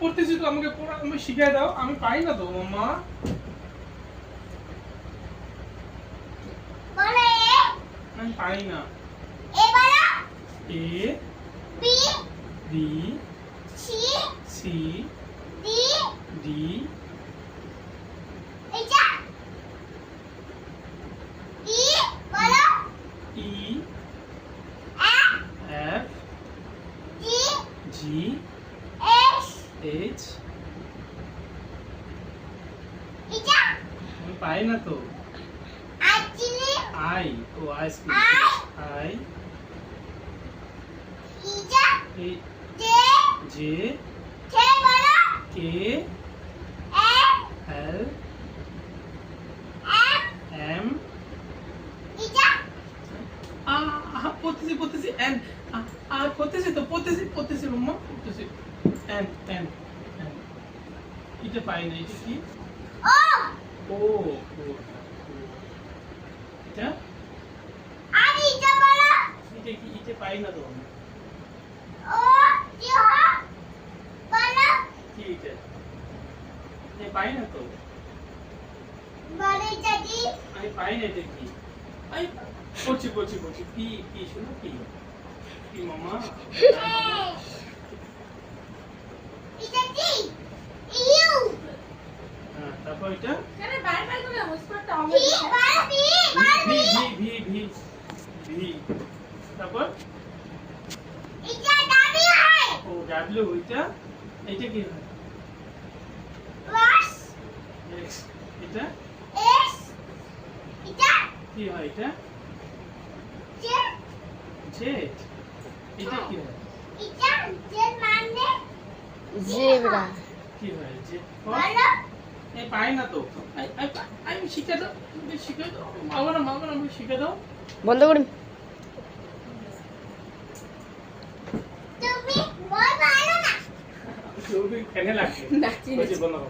পড়তেছি তো, আমাকে পড়া তুমি শিখিয়ে দাও। আমি পাই না তো মাম্মা। আমি পাই না। A B C D E F G H. আমি পাই না তো। I O ice cream. I J K L M পড়তেছি এন পড়তেছি মাম্মা পড়তেছি এন এন এন। এটা পাই না। এটা কি? ও এটা এটা কি? এটা পাই না তো আমি। কি এটা? এটা পাই না তো। আমি পাই না। এটা কি? আমি পড়ছি পি পি শুনো পি পি মামা। হ্যাঁ তারপর এটা ভি ভি ভি ভি। তারপর ও ডাব্লিউ। এটা এটা কি হয়? এক্স। এটা কি হয়? এটা জেড। এটা কি হয়? জেব্রা। কি হয়? জেড। এই পাই না তো। আমি শিখে দাও। শিখে দাও মাগো না আমাকে শিখে দাও। বন্ধ করুন। ফ্যানে লাগছে। বন্ধ করো।